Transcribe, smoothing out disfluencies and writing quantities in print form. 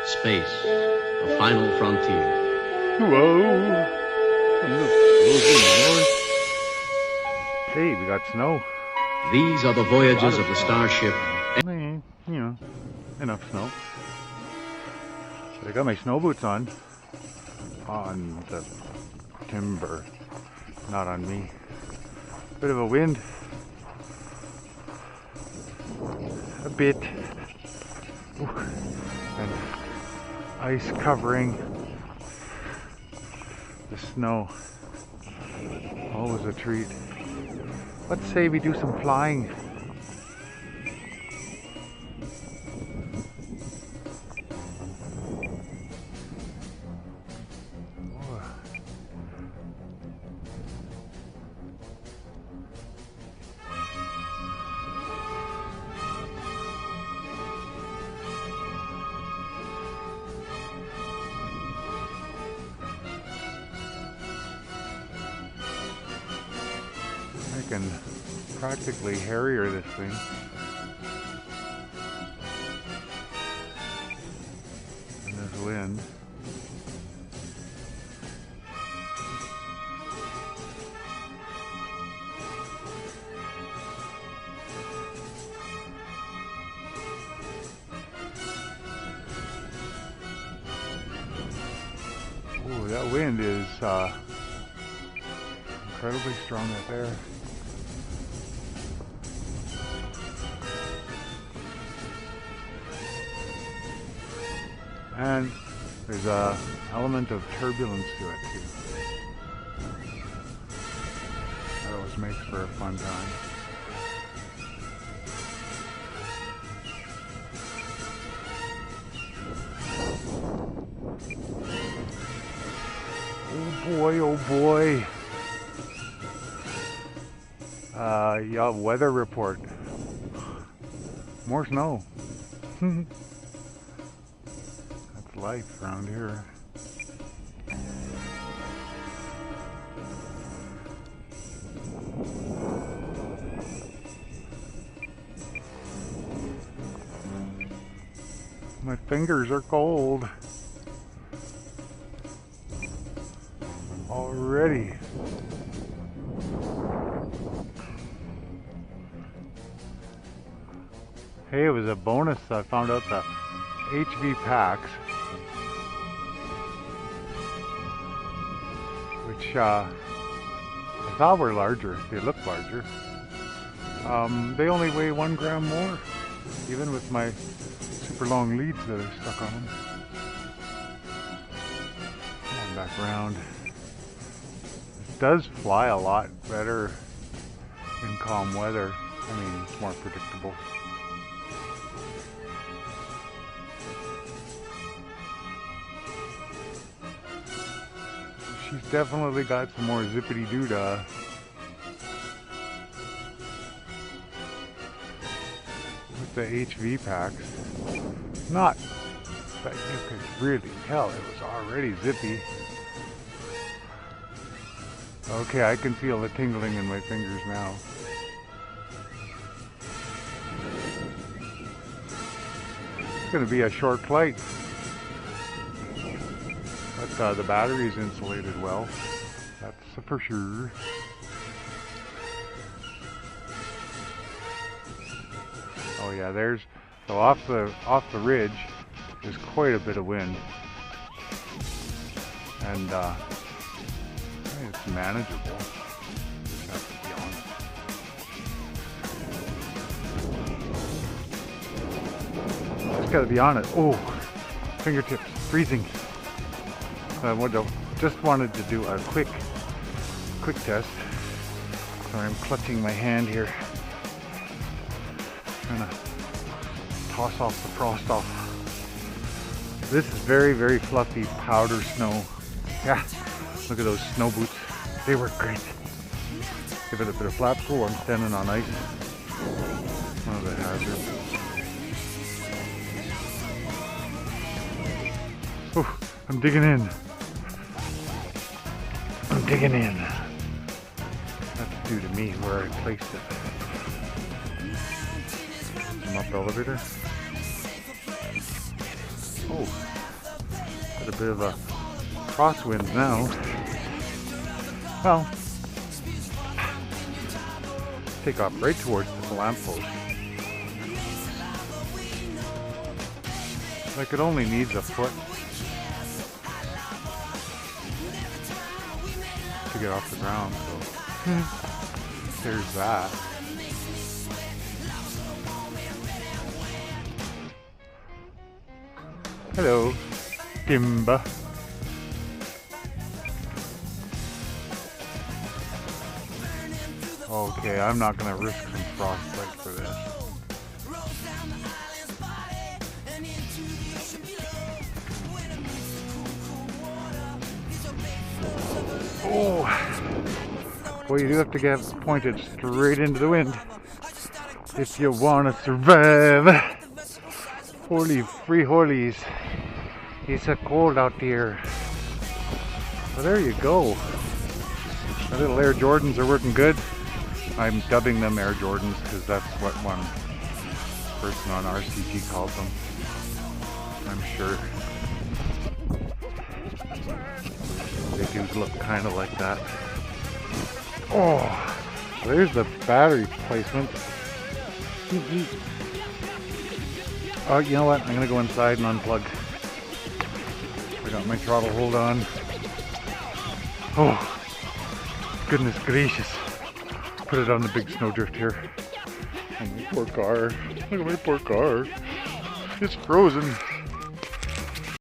Space, the final frontier. Whoa! Hey, we got snow. These are the voyages of the starship. You know, enough snow. But I got my snow boots on the timber, not on me. Bit of a wind. A bit. Ooh. And ice covering the snow. Always a treat. Let's say we do some flying. I can practically harrier this thing. And there's wind. Oh, that wind is incredibly strong up there. And there's an element of turbulence to it too. That always makes for a fun time. Oh boy, oh boy. Yeah, weather report. More snow. That's life around here. My fingers are cold already. Hey, it was a bonus. I found out the HV packs, which I thought were larger. They look larger. They only weigh 1 gram more, even with my super long leads that are stuck on them. Come on back around. It does fly a lot better in calm weather. I mean, it's more predictable. She's definitely got some more zippity-doo-dah. With the HV packs. Not that you could really tell it was already zippy. Okay, I can feel the tingling in my fingers now. It's going to be a short flight. But the battery's insulated well. That's for sure. Oh yeah, there's so off the ridge. There's quite a bit of wind, and it's manageable. Just have to be honest. Just gotta be honest. Oh, fingertips freezing. Just wanted to do a quick test. Sorry, I'm clutching my hand here. Trying to toss off the frost off. This is very, very fluffy powder snow. Yeah, look at those snow boots. They work great. Give it a bit of flap. Oh, I'm standing on ice. One of the hazards. Oh, I'm digging in. I'm digging in. That's due to me where I placed it. Come up the elevator. Oh. a bit of a crosswind now. Well, take off right towards the lamppost. Like it only needs a foot to get off the ground, so there's that. Hello, Timber. Okay, I'm not gonna risk some frostbite for this. Oh, well, you do have to get pointed straight into the wind if you want to survive. Holy free holies, it's so cold out here. Well, there you go. My little Air Jordans are working good. I'm dubbing them Air Jordans because that's what one person on RCG called them, I'm sure. They do look kind of like that. Oh, there's the battery placement. Oh, you know what? I'm gonna go inside and unplug. I got my throttle hold on. Oh, goodness gracious. Put it on the big snowdrift here. Oh, my poor car. Look at my poor car. It's frozen.